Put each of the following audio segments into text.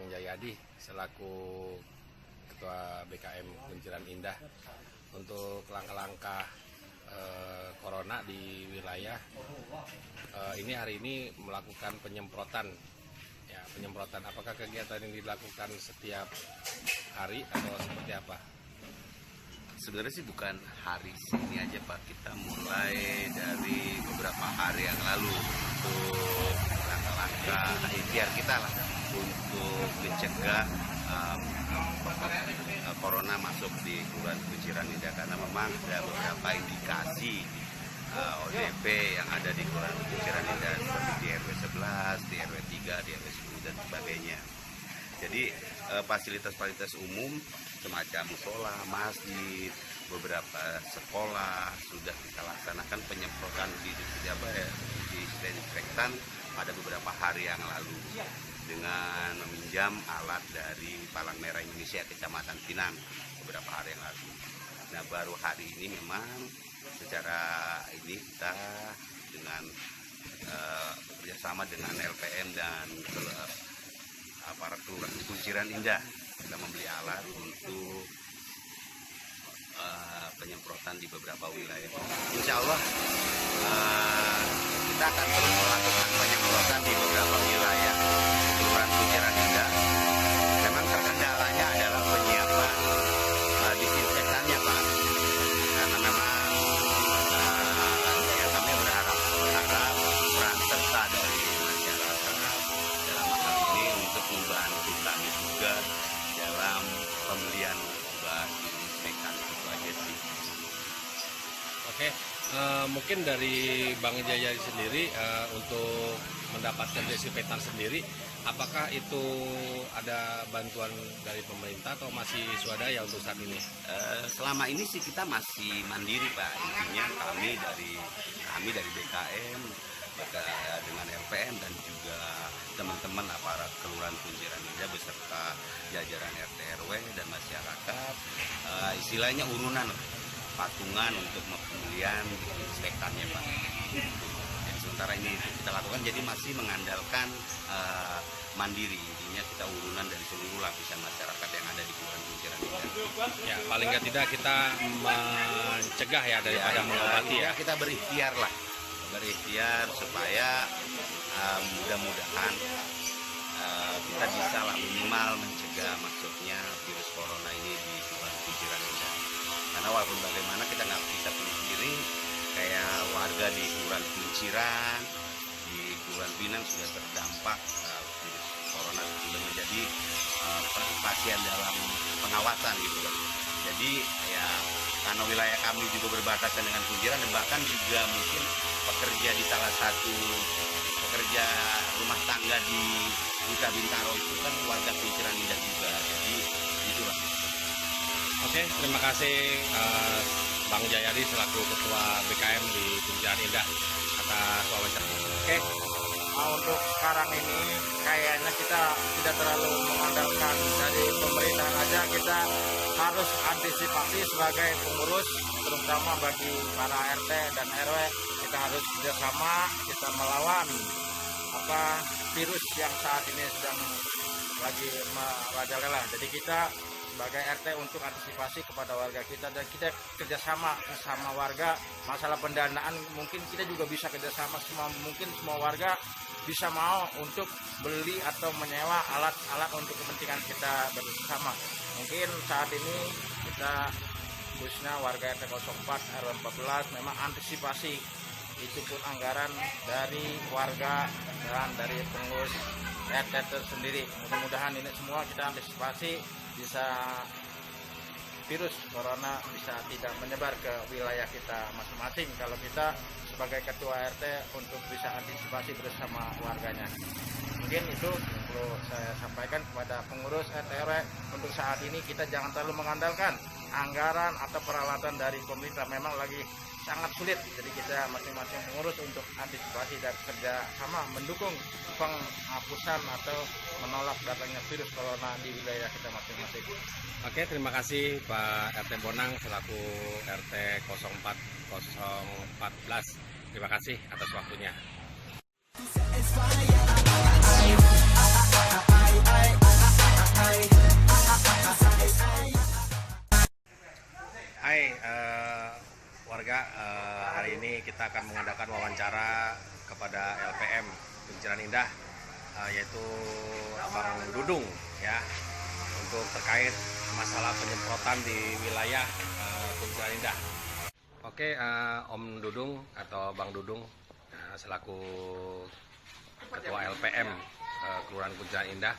Bang Jayadi selaku Ketua BKM Kunciran Indah untuk langkah-langkah corona di wilayah ini hari ini melakukan penyemprotan. Ya, penyemprotan. Apakah kegiatan ini dilakukan setiap hari atau seperti apa? Sebenarnya sih bukan hari ini aja Pak, kita mulai dari beberapa hari yang lalu untuk langkah-langkah ikhtiar kita lah untuk mencegah corona masuk di Kelurahan Kunciran Indah, karena memang ada beberapa indikasi ODP yang ada di Kelurahan Kunciran Indah seperti di RW 11, di RW 3, di RW 10 dan sebagainya. Jadi fasilitas-fasilitas umum semacam musola, masjid, beberapa sekolah sudah kita laksanakan penyemprotan disinfektan pada beberapa hari yang lalu dengan meminjam alat dari Palang Merah Indonesia Kecamatan Pinang beberapa hari yang lalu. Nah, baru hari ini memang secara ini kita dengan bekerjasama dengan LPM dan aparat Kelurahan Kunciran Indah kita membeli alat untuk penyemprotan di beberapa wilayah. Insya Allah kita akan terus melakukan penyemprotan di beberapa wilayah Kelurahan Kunciran Indah. Memang terkendalanya adalah penyiapan disinfektannya Pak, karena memang ya kami berharap peran serta dari masyarakat dalam hal ini untuk membantu kami juga dalam pembelian obat disinfektan itu aja sih. Oke, mungkin dari Bang Jayadi sendiri untuk mendapatkan desinfektan sendiri, apakah itu ada bantuan dari pemerintah atau masih swadaya untuk saat ini? Selama ini sih kita masih mandiri Pak, intinya kami dari BKM dengan LPM dan juga teman-teman aparat Kelurahan Kunciran Indah beserta jajaran RT RW dan masyarakat, istilahnya urunan patungan untuk pembelian disinfektannya Pak. Jadi sementara ini kita lakukan, jadi masih mengandalkan mandiri, intinya kita urunan dari seluruh lapisan masyarakat yang ada di Kelurahan Kunciran Indah. Ya, paling nggak tidak kita mencegah ya daripada mengobati ya. Kita berikhtiar lah, berikhtiar supaya mudah-mudahan kita bisa lah minimal mencegah masuknya virus corona ini di Kelurahan Kunciran Indah. Karena walaupun bagaimana kita nggak bisa pungkiri, kayak warga di Kelurahan Kunciran, di Kelurahan Pinang sudah terdampak virus corona, sudah menjadi pasien dalam pengawasan gitu kan. Jadi ya karena wilayah kami juga berbatasan dengan Kunciran dan bahkan juga mungkin pekerja di salah satu pekerja rumah tangga di Duta Bintaro itu kan warga Kunciran Indah juga. Jadi itulah. Oke, terima kasih Bang Jayadi selaku Ketua BKM di Kunciran Indah atas wawancara. Oke, untuk sekarang ini kayaknya kita tidak terlalu mengandalkan dari pemerintahan aja, kita harus antisipasi sebagai pengurus, terutama bagi para RT dan RW. Kita harus bersama, kita melawan virus yang saat ini sedang lagi merajalela. Jadi kita sebagai RT untuk antisipasi kepada warga kita, dan kita kerjasama sama warga. Masalah pendanaan mungkin kita juga bisa kerjasama, mungkin semua warga bisa mau untuk beli atau menyewa alat-alat untuk kepentingan kita bersama. Mungkin saat ini kita khususnya warga RT 04 RW 14 memang antisipasi, itu pun anggaran dari warga dan dari pengurus RT tersendiri. Mudah-mudahan ini semua kita antisipasi bisa virus corona bisa tidak menyebar ke wilayah kita masing-masing kalau kita sebagai ketua RT untuk bisa antisipasi bersama warganya. Mungkin itu yang perlu saya sampaikan kepada pengurus RT RW. Untuk saat ini kita jangan terlalu mengandalkan anggaran atau peralatan dari pemerintah, memang lagi sangat sulit. Jadi kita masing-masing pengurus untuk antisipasi dan kerja sama mendukung penghapusan atau menolak datangnya virus corona di wilayah kita masing-masing. Oke, terima kasih Pak RT Bonang selaku RT 04014. Terima kasih atas waktunya. akan mengadakan wawancara kepada LPM Kunciran Indah, yaitu Bang Dudung ya, untuk terkait masalah penyemprotan di wilayah Kunciran Indah. Oke, Om Dudung atau Bang Dudung selaku Ketua LPM Kelurahan Kunciran Indah,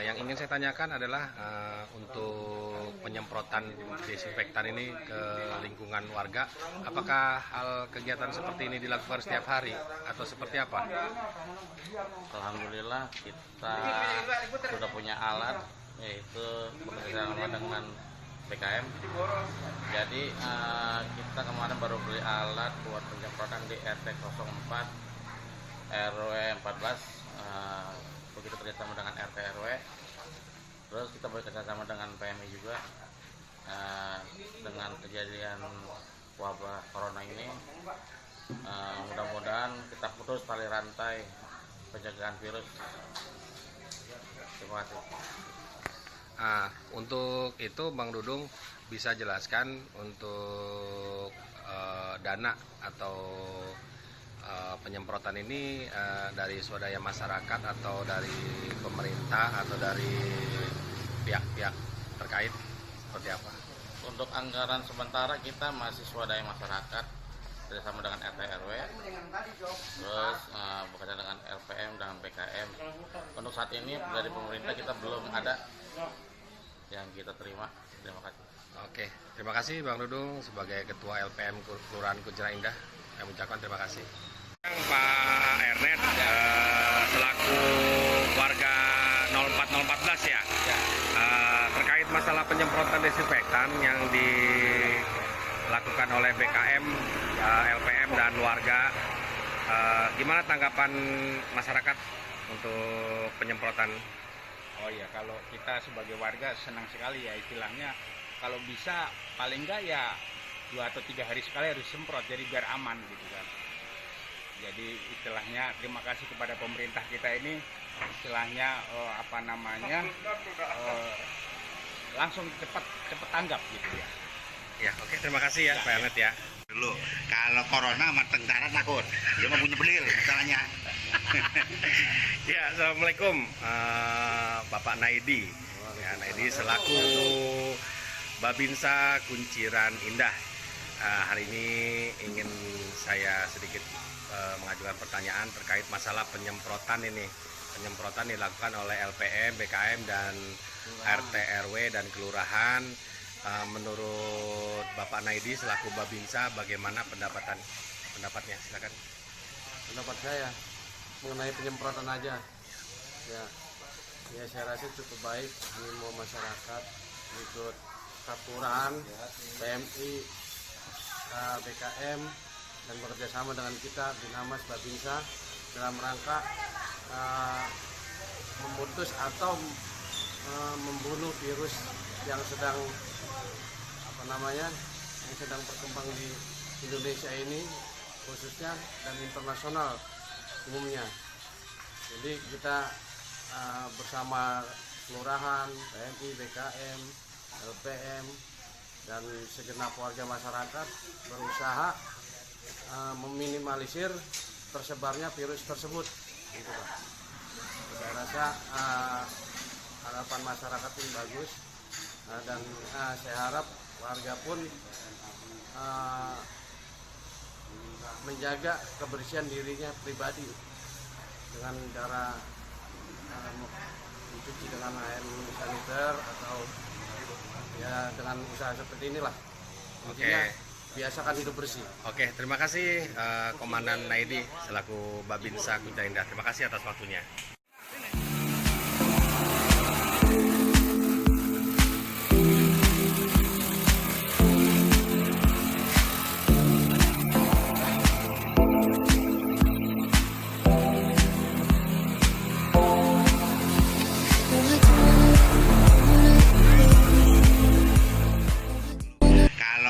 yang ingin saya tanyakan adalah untuk penyemprotan desinfektan ini ke lingkungan warga, apakah hal kegiatan seperti ini dilakukan setiap hari atau seperti apa? Alhamdulillah kita sudah punya alat, yaitu bekerjasama dengan BKM. Jadi kita kemarin baru beli alat buat penyemprotan di RT 04 RW 14, begitu kerjasama dengan RT RW. Terus kita bekerjasama dengan PMI juga. Dengan kejadian wabah corona ini, mudah-mudahan kita putus tali rantai pencegahan virus. Terima kasih. Untuk itu Bang Dudung bisa jelaskan untuk dana atau penyemprotan ini dari swadaya masyarakat atau dari pemerintah atau dari pihak-pihak terkait seperti apa? Untuk anggaran sementara kita masih swadaya masyarakat bersama dengan RT RW, terus bekerja dengan LPM dan BKM. Untuk saat ini dari pemerintah kita belum ada yang kita terima. Terima kasih. Oke, terima kasih Bang Dudung sebagai Ketua LPM Kelurahan Kunciran Indah. Saya mengucapkan terima kasih. Pak Ernest selaku warga 04014 ya, terkait masalah penyemprotan desinfektan yang dilakukan oleh BKM, LPM dan warga, gimana tanggapan masyarakat untuk penyemprotan? Oh ya, kalau kita sebagai warga senang sekali ya, istilahnya kalau bisa paling enggak ya 2 atau 3 hari sekali harus semprot, jadi biar aman gitu kan. Jadi istilahnya terima kasih kepada pemerintah kita ini, istilahnya langsung cepat tanggap gitu ya. Ya, oke, terima kasih ya Pak Ernest ya. Dulu kalau corona sama tentara takut, dia mau punya belil masalahnya. Ya, assalamualaikum Bapak Naidi. Ya, Naidi selaku Babinsa Kunciran Indah. Hari ini ingin saya sedikit mengajukan pertanyaan terkait masalah penyemprotan ini. Penyemprotan dilakukan oleh LPM, BKM dan RT RW dan kelurahan. Menurut Bapak Naidi selaku Babinsa, bagaimana pendapatnya? Silakan. Pendapat saya mengenai penyemprotan aja, ya saya rasa cukup baik. Animo masyarakat ikut kelurahan, PMI, BKM dan bekerjasama dengan kita Binamas Babinsa dalam rangka memutus atau membunuh virus yang sedang berkembang di Indonesia ini khususnya dan internasional umumnya. Jadi kita bersama kelurahan, PMI, BKM, LPM dan segenap warga masyarakat berusaha meminimalisir tersebarnya virus tersebut. Gitu, Pak. Saya rasa harapan masyarakat ini bagus, dan saya harap warga pun menjaga kebersihan dirinya pribadi dengan cara mencuci dengan air saniter atau ya dengan usaha seperti inilah. Intinya biasakan hidup bersih. Oke, terima kasih Komandan Naidi selaku Babinsa Kunciran Indah. Terima kasih atas waktunya.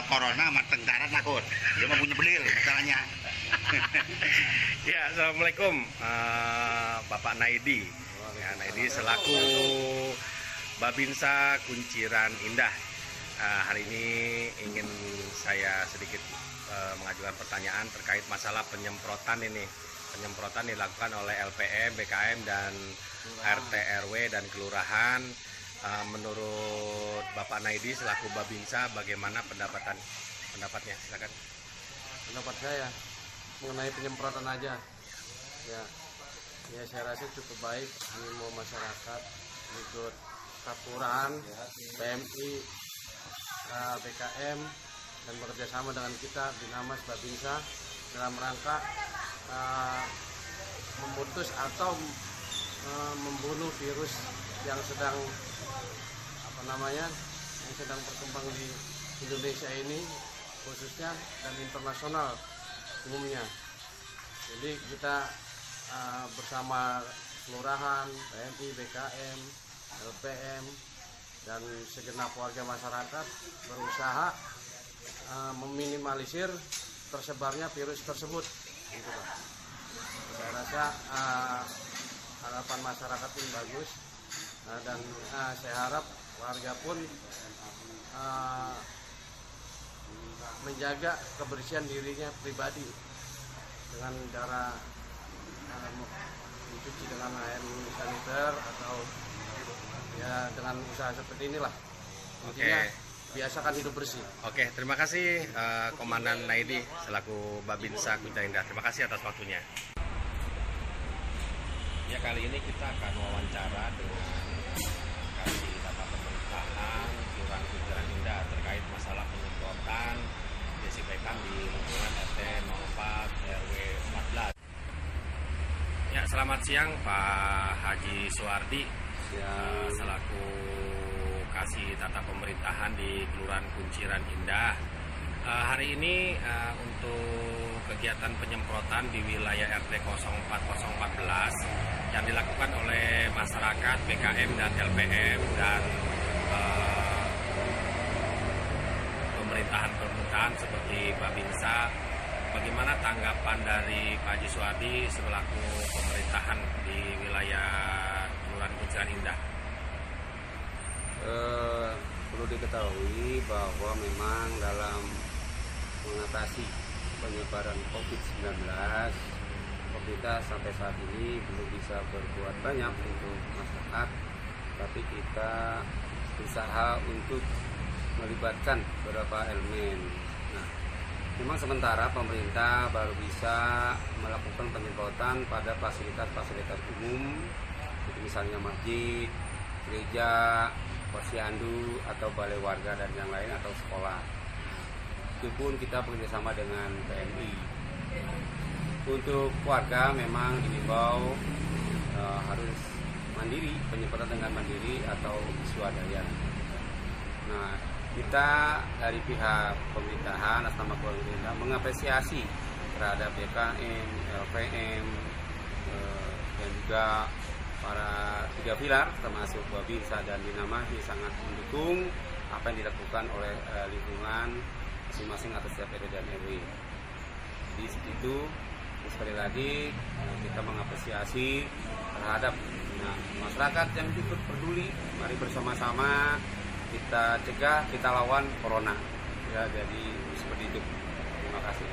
Corona sama tentara takut, dia mau punya belil masalahnya. Ya, assalamualaikum Bapak Naidi. Ya, Naidi selaku Babinsa Kunciran Indah. Hari ini ingin saya sedikit mengajukan pertanyaan terkait masalah penyemprotan ini. Penyemprotan dilakukan oleh LPM, BKM, dan RT RW dan kelurahan. Menurut Bapak Naidi selaku Babinsa, bagaimana pendapatnya? Silakan. Pendapat saya mengenai penyemprotan aja, ya saya rasa cukup baik. Animo masyarakat ikut peraturan PMI, BKM, dan bekerjasama dengan kita Binamas Babinsa dalam rangka memutus atau membunuh virus yang sedang yang sedang berkembang di Indonesia ini khususnya dan internasional umumnya. Jadi kita bersama kelurahan, PMI, BKM, LPM, dan segenap warga masyarakat berusaha meminimalisir tersebarnya virus tersebut. Gitu, Pak. Saya rasa harapan masyarakat ini bagus, dan saya harap warga pun menjaga kebersihan dirinya pribadi dengan cara mencuci dengan air saniter atau ya dengan usaha seperti inilah. Intinya biasakan hidup bersih. Oke, terima kasih Komandan Naidi selaku Babinsa Kuncirang Indah. Terima kasih atas waktunya. Ya, kali ini kita akan wawancara dengan Kasih Tata Pemerintahan Kelurahan Kuncirang Indah terkait masalah penyemprotan desinfektan di lingkungan RT 04 RW 14. Ya, selamat siang Pak Haji Suwardi, selaku Kasih Tata Pemerintahan di Kelurahan Kuncirang Indah. Hari ini untuk kegiatan penyemprotan di wilayah RT 04014 yang dilakukan oleh masyarakat, BKM dan LPM dan pemerintahan seperti Babinsa. Bagaimana tanggapan dari Pak Haji Suwardi selaku pemerintahan di wilayah Kelurahan Kuncirang Indah? Perlu diketahui bahwa memang dalam mengatasi penyebaran COVID-19, pemerintah sampai saat ini belum bisa berbuat banyak untuk masyarakat, tapi kita berusaha untuk melibatkan beberapa elemen. Nah, memang sementara pemerintah baru bisa melakukan penyemprotan pada fasilitas-fasilitas umum, seperti misalnya masjid, gereja, posyandu atau balai warga dan yang lain atau sekolah. Itu pun kita bekerjasama dengan PMI. Untuk warga memang diimbau harus mandiri, penyemprotan dengan mandiri atau swadaya. Nah, kita dari pihak pemerintahan atas nama pemerintah mengapresiasi terhadap BKM, LPM, dan juga para tiga pilar termasuk Babinsa dan Binamas sangat mendukung apa yang dilakukan oleh lingkungan masing-masing atas setiap RT dan RW. Di situ sekali lagi kita mengapresiasi terhadap masyarakat yang ikut peduli. Mari bersama-sama kita cegah, kita lawan corona. Ya, jadi seperti itu. Terima kasih.